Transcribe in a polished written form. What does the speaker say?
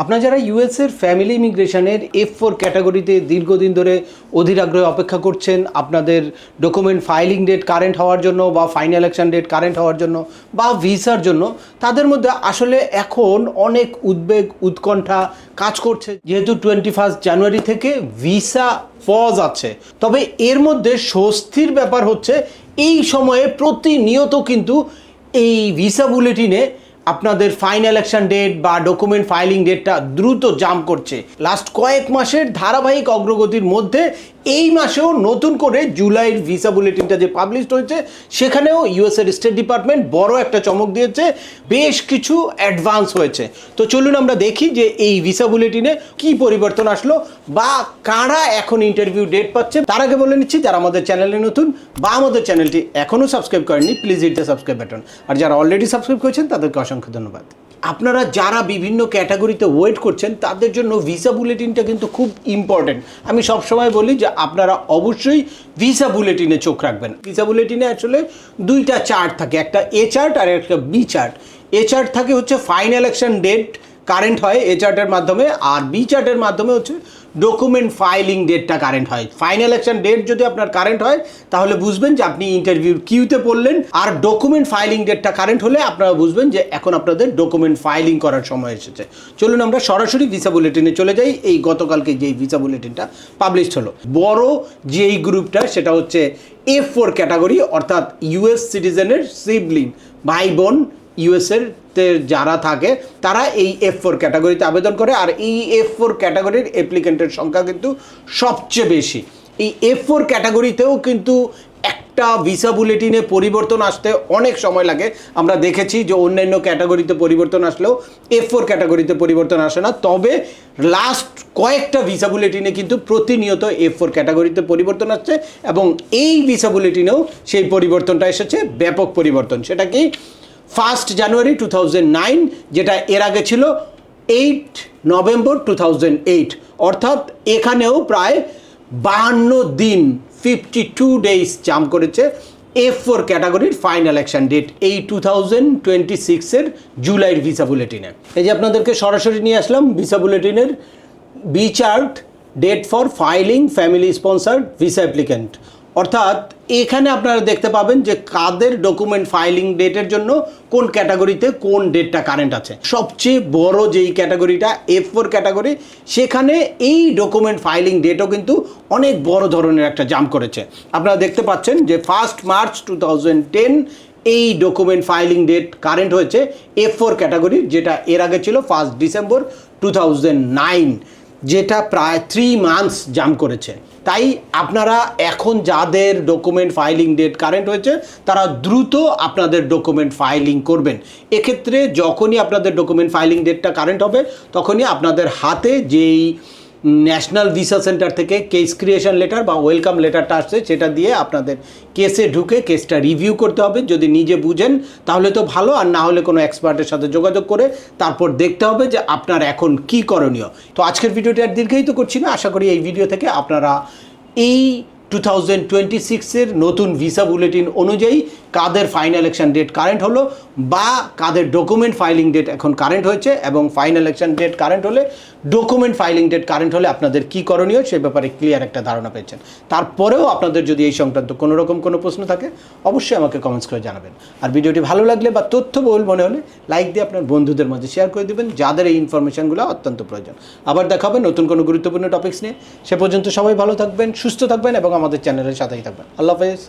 আপনারা যারা ইউএস এর ফ্যামিলি ইমিগ্রেশনের F4 ক্যাটাগরিতে দীর্ঘদিন ধরে অধীর আগ্রহে অপেক্ষা করছেন আপনাদের ডকুমেন্ট ফাইলিং ডেট কারেন্ট হওয়ার জন্য বা ফাইনাল ইলেকশন ডেট কারেন্ট হওয়ার জন্য বা ভিসার জন্য, তাদের মধ্যে আসলে এখন অনেক উদ্বেগ উৎকণ্ঠা কাজ করছে, যেহেতু 21 জানুয়ারি থেকে ভিসা পজ আছে। তবে এর মধ্যে স্বস্তির ব্যাপার হচ্ছে এই সময়ে প্রতিনিয়ত কিন্তু এই ভিসা বুলেটিনে আপনাদের ফাইনাল ইলেকশন ডেট বা ডকুমেন্ট ফাইলিং ডেটটা দ্রুত জাম্প করছে। লাস্ট কয়েক মাসের ধারাবাহিক অগ্রগতির মধ্যে এই মাসেও নতুন করে জুলাইয়ের ভিসা বুলেটিনটা যে পাবলিশড হয়েছে, সেখানেও ইউএসের স্টেট ডিপার্টমেন্ট বড় একটা চমক দিয়েছে, বেশ কিছু অ্যাডভান্স হয়েছে। তো চলুন আমরা দেখি যে এই ভিসা বুলেটিনে কি পরিবর্তন আসলো বা কারা এখন ইন্টারভিউ ডেট পাচ্ছে। তার আগে বলে নিচ্ছি, যারা আমাদের চ্যানেলে নতুন বা আমাদের চ্যানেলটি এখনও সাবস্ক্রাইব করেননি, please hit the subscribe button. আর যারা অলরেডি সাবস্ক্রাইব করেছেন তাদেরকে অসংখ্য ধন্যবাদ। আপনারা যারা বিভিন্ন ক্যাটাগরিতে ওয়েট করছেন তাদের জন্য ভিসা বুলেটিনটা কিন্তু খুব ইম্পর্টেন্ট। আমি সবসময় বলি যে আপনারা অবশ্যই ভিসা বুলেটিনে চোখ রাখবেন। ভিসা বুলেটিনে আসলে দুইটা চার্ট থাকে, একটা এ চার্ট আর একটা বি চার্ট। এ চার্ট থাকে হচ্ছে ফাইনাল ইলেকশন ডেট কারেন্ট হয় এ চার্টের মাধ্যমে, আর বি চার্টের মাধ্যমে হচ্ছে ডকুমেন্ট ফাইলিং ডেটটা কারেন্ট হয়। ফাইনাল ইলেকশন ডেট যদি আপনার কারেন্ট হয় তাহলে বুঝবেন যে আপনি ইন্টারভিউর কিউতে পড়লেন, আর ডকুমেন্ট ফাইলিং ডেটটা কারেন্ট হলে আপনারা বুঝবেন যে এখন আপনাদের ডকুমেন্ট ফাইলিং করার সময় এসেছে। চলুন আমরা সরাসরি ভিসা বুলেটিনে চলে যাই। এই গতকালকে যেই ভিসা বুলেটিনটা পাবলিশড হলো, বড় যেই গ্রুপটা সেটা হচ্ছে F4 ক্যাটাগরি, অর্থাৎ ইউএস সিটিজেনের সিবলিং, ভাই বোন ইউএসের যারা থাকে তারা এই F4 ক্যাটাগরিতে আবেদন করে। আর এই F4 ক্যাটাগরির অ্যাপ্লিকেন্টের সংখ্যা কিন্তু সবচেয়ে বেশি। এই F4 ক্যাটাগরিতেও কিন্তু একটা ভিসা বুলেটিনে পরিবর্তন আসতে অনেক সময় লাগে। আমরা দেখেছি যে অন্যান্য ক্যাটাগরিতে পরিবর্তন আসলেও F4 ক্যাটাগরিতে পরিবর্তন আসে না। তবে লাস্ট কয়েকটা ভিসা বুলেটিনে কিন্তু প্রতিনিয়ত F4 ক্যাটাগরিতে পরিবর্তন আসছে, এবং এই ভিসা বুলেটিনেও সেই পরিবর্তনটা এসেছে, ব্যাপক পরিবর্তন। সেটা কি 1 জানুয়ারি 2009, যেটা এর আগে ছিল 8 নভেম্বর 2008, অর্থাৎ এখানেও প্রায় 52 দিন 52 ডেজ জাম্প করেছে F4 ক্যাটাগরির ফাইনাল ইলেকশন ডেট এই 2026-এর জুলাইয়ের ভিসা বুলেটিনে। এই যে আপনাদেরকে সরাসরি নিয়ে আসলাম ভিসা বুলেটিনের B chart, date for filing family sponsored visa applicant. অর্থাৎ এখানে আপনারা দেখতে পাবেন যে কাদের ডকুমেন্ট ফাইলিং ডেটের জন্য কোন ক্যাটাগরিতে কোন ডেটটা কারেন্ট আছে। সবচেয়ে বড় যেই ক্যাটাগরিটা F4 ক্যাটাগরি, সেখানে এই ডকুমেন্ট ফাইলিং ডেটও কিন্তু অনেক বড় ধরনের একটা জাম্প করেছে। আপনারা দেখতে পাচ্ছেন যে 1 মার্চ 2010 এই ডকুমেন্ট ফাইলিং ডেট কারেন্ট হয়েছে F4 ক্যাটাগরির, যেটা এর আগে ছিল 1 ডিসেম্বর 2009, যেটা প্রায় 3 মান্থস জাম্প করেছে। তাই আপনারা এখন যাদের ডকুমেন্ট ফাইলিং ডেট কারেন্ট হয়েছে তারা দ্রুত আপনাদের ডকুমেন্ট ফাইলিং করবেন। এক্ষেত্রে যখনই আপনাদের ডকুমেন্ট ফাইলিং ডেটটা কারেন্ট হবে তখনই আপনাদের হাতে যেই ন্যাশনাল ভিসা সেন্টার থেকে কেস ক্রিয়েশন লেটার বা ওয়েলকাম লেটারটা আসছে, সেটা দিয়ে আপনাদের কেসে ঢুকে কেসটা রিভিউ করতে হবে। যদি নিজে বুঝেন তাহলে তো ভালো, আর না হলে কোনো এক্সপার্টের সাথে যোগাযোগ করে তারপর দেখতে হবে যে আপনার এখন কি করণীয়। তো আজকের ভিডিওটি আর দীর্ঘায়িত করছি না। আশা করি এই ভিডিও থেকে আপনারা এই 2026-এর নতুন ভিসা বুলেটিন অনুযায়ী কাদের ফাইনাল ইলেকশন ডেট কারেন্ট হলো বা কাদের ডকুমেন্ট ফাইলিং ডেট এখন কারেন্ট হয়েছে, এবং ফাইনাল ইলেকশন ডেট কারেন্ট হলে ডকুমেন্ট ফাইলিং ডেট কারেন্ট হলে আপনাদের কী করণীয় সে ব্যাপারে ক্লিয়ার একটা ধারণা পেয়েছেন। তারপরেও আপনাদের যদি এই সংক্রান্ত কোনো রকম কোনো প্রশ্ন থাকে অবশ্যই আমাকে কমেন্টস করে জানাবেন। আর ভিডিওটি ভালো লাগলে বা তথ্যবহুল মনে হলে লাইক দিয়ে আপনার বন্ধুদের মধ্যে শেয়ার করে দেবেন যাদের এই ইনফরমেশনগুলো অত্যন্ত প্রয়োজন। আবার দেখা হবে নতুন কোনো গুরুত্বপূর্ণ টপিকস নিয়ে। সে পর্যন্ত সবাই ভালো থাকবেন, সুস্থ থাকবেন এবং আমাদের চ্যানেলের সাথেই থাকবেন। আল্লাহ হাফেজ।